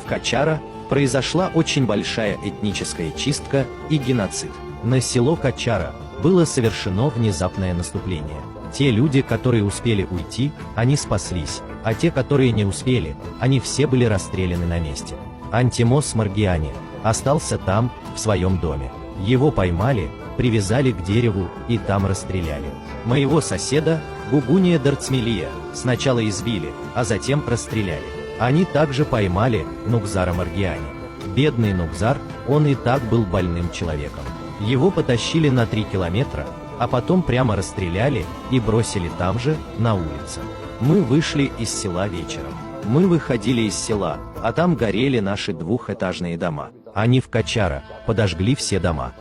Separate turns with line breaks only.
Качара произошла очень большая этническая чистка и геноцид. На село Качара было совершено внезапное наступление. Те люди, которые успели уйти, они спаслись, а те, которые не успели, они все были расстреляны на месте. Антимос Маргиани остался там, в своем доме. Его поймали, привязали к дереву и там расстреляли. Моего соседа, Гугуния Дарцмелия, сначала избили, а затем расстреляли. Они также поймали Нукзара Маргиани. Бедный Нукзар, он и так был больным человеком. Его потащили на 3 километра, а потом прямо расстреляли и бросили там же, на улице. Мы вышли из села вечером. Мы выходили из села, а там горели наши двухэтажные дома. Они в Качара подожгли все дома.